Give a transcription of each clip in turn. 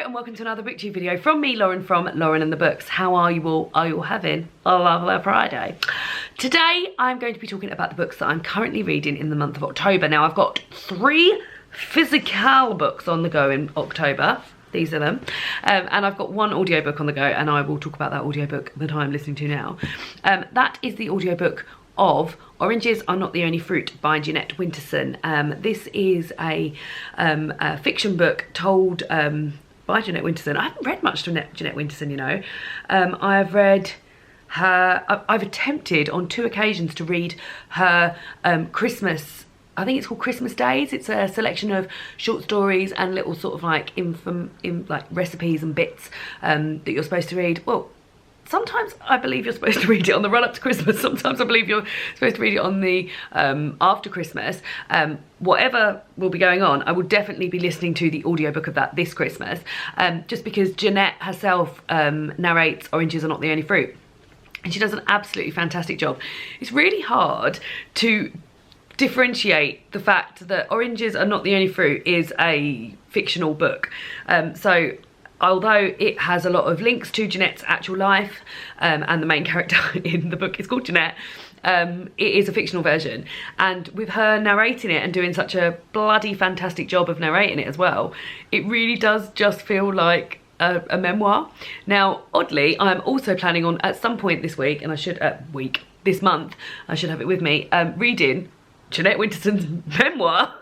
and welcome to another booktube video from me, Lauren, from Lauren and the Books. How are you all? Are you all having a lovely Friday? Today I'm going to be talking about the books that I'm currently reading in the month of October. Now I've got 3 physical books on the go in October. These are them. And I've got 1 audiobook on the go, and I will talk about that audiobook that I'm listening to now. That is the audiobook of Oranges Are Not the Only Fruit by Jeanette Winterson. This is a fiction book told by Jeanette Winterson. I haven't read much to Jeanette Winterson, you know. I've read her, I've attempted on 2 occasions to read her Christmas, I think it's called Christmas Days. It's a selection of short stories and little sort of like like recipes and bits that you're supposed to read. Well, sometimes I believe you're supposed to read it on the run up to Christmas. Sometimes I believe you're supposed to read it on the after Christmas. Whatever will be going on, I will definitely be listening to the audiobook of that this Christmas, just because Jeanette herself narrates Oranges Are Not the Only Fruit. And she does an absolutely fantastic job. It's really hard to differentiate the fact that Oranges Are Not the Only Fruit is a fictional book. So although it has a lot of links to Jeanette's actual life, and the main character in the book is called Jeanette, it is a fictional version. And with her narrating it and doing such a bloody fantastic job of narrating it as well, it really does just feel like a memoir. Now, oddly, I'm also planning on at some point this week, and I should, this month, I should have it with me, reading Jeanette Winterson's memoir,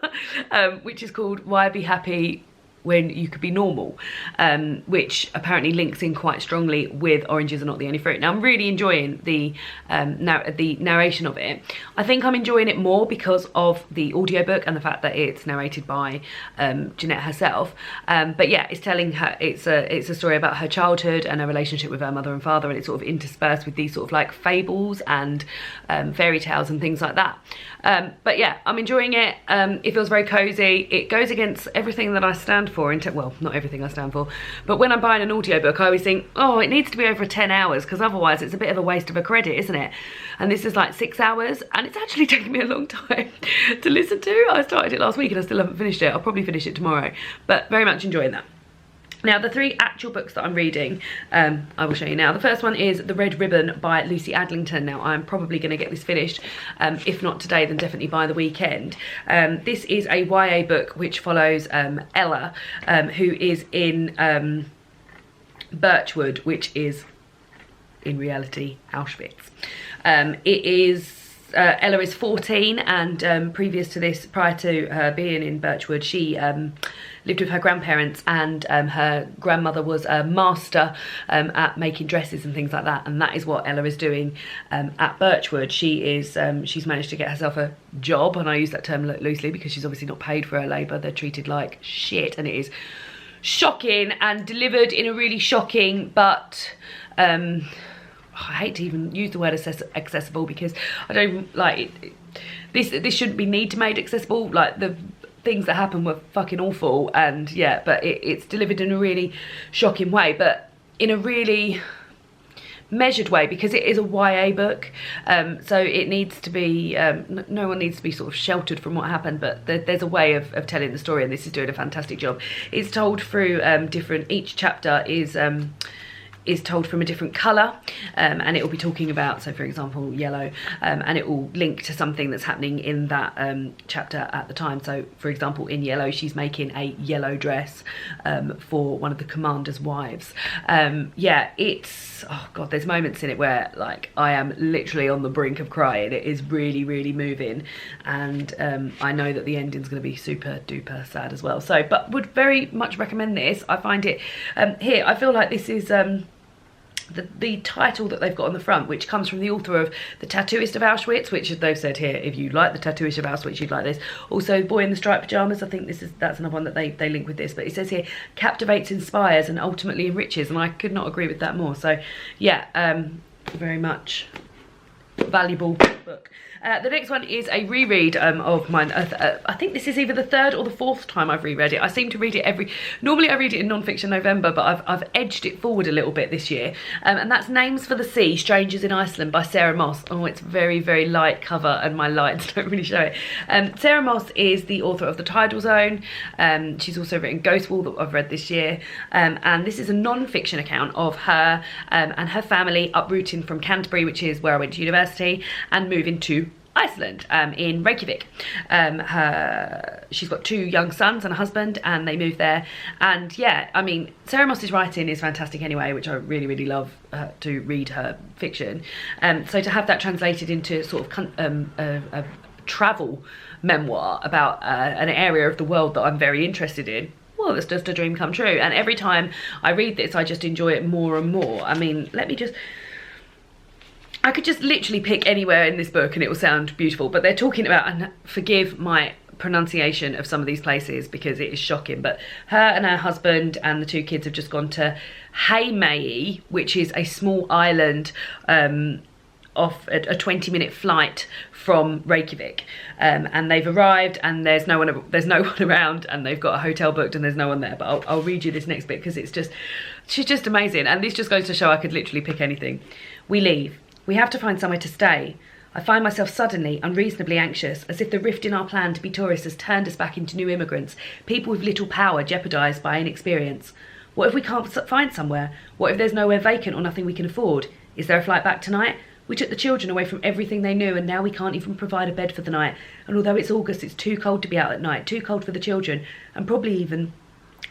which is called Why Be Happy When You Could Be Normal, which apparently links in quite strongly with Oranges Are Not the Only Fruit. Now I'm really enjoying the narration of it. I think I'm enjoying it more because of the audiobook and the fact that it's narrated by Jeanette herself. But yeah, it's telling her, it's a story about her childhood and her relationship with her mother and father, and it's sort of interspersed with these sort of like fables and fairy tales and things like that. But yeah, I'm enjoying it. It feels very cozy. It goes against everything that I stand for, well, not everything I stand for, but when I'm buying an audiobook I always think, oh, it needs to be over 10 hours because otherwise it's a bit of a waste of a credit, isn't it? And this is like 6 hours, and it's actually taken me a long time to listen to. I started it last week and I still haven't finished it. I'll probably finish it tomorrow, but very much enjoying that. Now, the 3 actual books that I'm reading, I will show you now. The first one is The Red Ribbon by Lucy Adlington. Now, I'm probably going to get this finished, if not today, then definitely by the weekend. This is a YA book which follows Ella, who is in Birchwood, which is, in reality, Auschwitz. Ella is 14, and previous to this, prior to her being in Birchwood, she lived with her grandparents, and her grandmother was a master at making dresses and things like that, and that is what Ella is doing at Birchwood. She's managed to get herself a job, and I use that term loosely because she's obviously not paid for her labour. They're treated like shit, and it is shocking and delivered in a really shocking but I hate to even use the word accessible because I don't even, like, this shouldn't be need to made accessible. Like, the things that happened were fucking awful, and yeah, but it's delivered in a really shocking way, but in a really measured way, because it is a YA book, so it needs to be, no one needs to be sort of sheltered from what happened, but there's a way of telling the story, and this is doing a fantastic job. It's told through each chapter is told from a different colour, and it will be talking about, so for example, yellow, and it will link to something that's happening in that chapter at the time. So for example, in yellow, she's making a yellow dress for one of the commander's wives. Yeah, it's, oh god, there's moments in it where like I am literally on the brink of crying. It is really, really moving, and I know that the ending's going to be super duper sad as well. So, but would very much recommend this. I find it, here, I feel like this is the title that they've got on the front, which comes from the author of The Tattooist of Auschwitz, which they've said here, if you like The Tattooist of Auschwitz, you'd like this. Also, Boy in the Striped Pyjamas, I think that's another one that they link with this, but it says here, captivates, inspires, and ultimately enriches, and I could not agree with that more. So yeah, very much valuable book. The next one is a reread of mine. I think this is either the third or the fourth time I've reread it. I seem to read it normally I read it in non-fiction November, but I've edged it forward a little bit this year. And that's Names for the Sea, Strangers in Iceland by Sarah Moss. Oh, it's very, very light cover and my lights don't really show it. Sarah Moss is the author of The Tidal Zone. She's also written Ghost Wall that I've read this year. And this is a non-fiction account of her and her family uprooting from Canterbury, which is where I went to university, and moving to Iceland in Reykjavik. She's got 2 young sons and a husband, and they moved there. And yeah, I mean, Sarah Moss's writing is fantastic anyway, which I really, really love to read her fiction. So to have that translated into sort of a travel memoir about an area of the world that I'm very interested in, well, it's just a dream come true. And every time I read this, I just enjoy it more and more. I mean, I could just literally pick anywhere in this book and it will sound beautiful, but they're talking about, and forgive my pronunciation of some of these places because it is shocking, but her and her husband and the 2 kids have just gone to Heimaey, which is a small island off a 20-minute flight from Reykjavik, and they've arrived and there's no one around, and they've got a hotel booked and there's no one there. But I'll read you this next bit because she's just amazing, and this just goes to show I could literally pick anything. We leave. We have to find somewhere to stay. I find myself suddenly unreasonably anxious, as if the rift in our plan to be tourists has turned us back into new immigrants, people with little power jeopardised by inexperience. What if we can't find somewhere? What if there's nowhere vacant or nothing we can afford? Is there a flight back tonight? We took the children away from everything they knew, and now we can't even provide a bed for the night. And although it's August, it's too cold to be out at night, too cold for the children, and probably even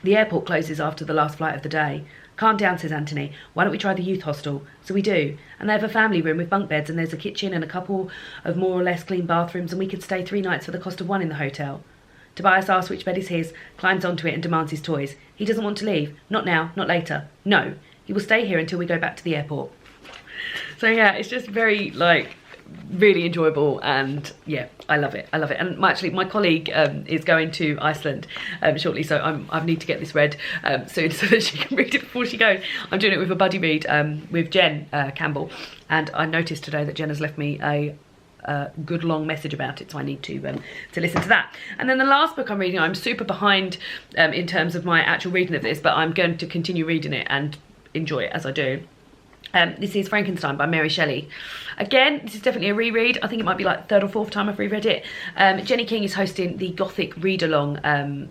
the airport closes after the last flight of the day. Calm down, says Anthony. Why don't we try the youth hostel? So we do. And they have a family room with bunk beds, and there's a kitchen and a couple of more or less clean bathrooms, and we could stay 3 nights for the cost of 1 in the hotel. Tobias asks which bed is his, climbs onto it and demands his toys. He doesn't want to leave. Not now, not later. No. He will stay here until we go back to the airport. So yeah, it's just very, like, really enjoyable, and yeah, I love it. And my colleague is going to Iceland shortly, so I need to get this read soon so that she can read it before she goes. I'm doing it with a buddy read with Jen Campbell, and I noticed today that Jen has left me a good long message about it, so I need to listen to that. And then the last book I'm reading, I'm super behind in terms of my actual reading of this, but I'm going to continue reading it and enjoy it as I do. This is Frankenstein by Mary Shelley. Again, this is definitely a reread. I think it might be like the 3rd or 4th time I've reread it. Jenny King is hosting the Gothic read-along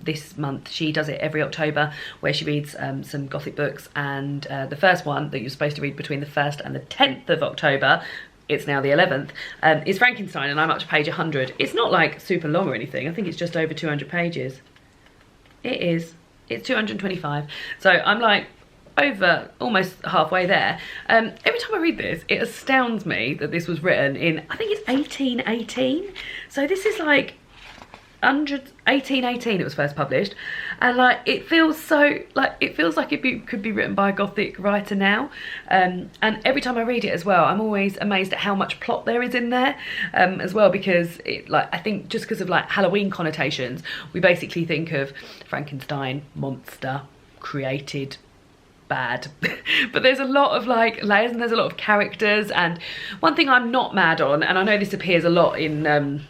this month. She does it every October, where she reads some Gothic books, and the first one that you're supposed to read between the 1st and the 10th of October, it's now the 11th, is Frankenstein, and I'm up to page 100. It's not like super long or anything. I think it's just over 200 pages. It is. It's 225. So I'm like over almost halfway there. Every time I read this, it astounds me that this was written in, I think it's 1818. So this is like 1818 it was first published, and like it feels so like it could be written by a Gothic writer now. And every time I read it as well, I'm always amazed at how much plot there is in there as well, because it, like, I think just because of like Halloween connotations, we basically think of Frankenstein, monster, created bad. But there's a lot of like layers, and there's a lot of characters. And one thing I'm not mad on, and I know this appears a lot in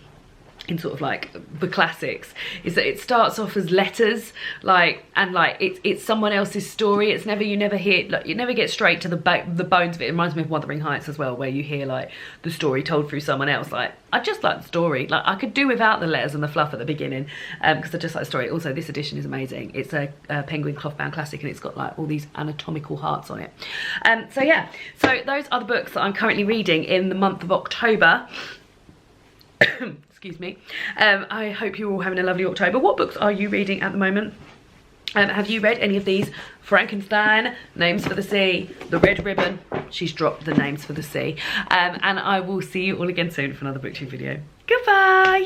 sort of like the classics, is that it starts off as letters, like, and like it's someone else's story. It's never, you never hear, like, you never get straight to the bones of it. It reminds me of Wuthering Heights as well, where you hear like the story told through someone else. Like, I just like the story. Like, I could do without the letters and the fluff at the beginning, because I just like the story. Also, this edition is amazing. It's a Penguin cloth bound classic, and it's got like all these anatomical hearts on it. So yeah, so those are the books that I'm currently reading in the month of October. Excuse me. I hope you're all having a lovely October. What books are you reading at the moment? Have you read any of these? Frankenstein, Names for the Sea, The Red Ribbon. She's dropped the Names for the Sea. And I will see you all again soon for another booktube video. Goodbye.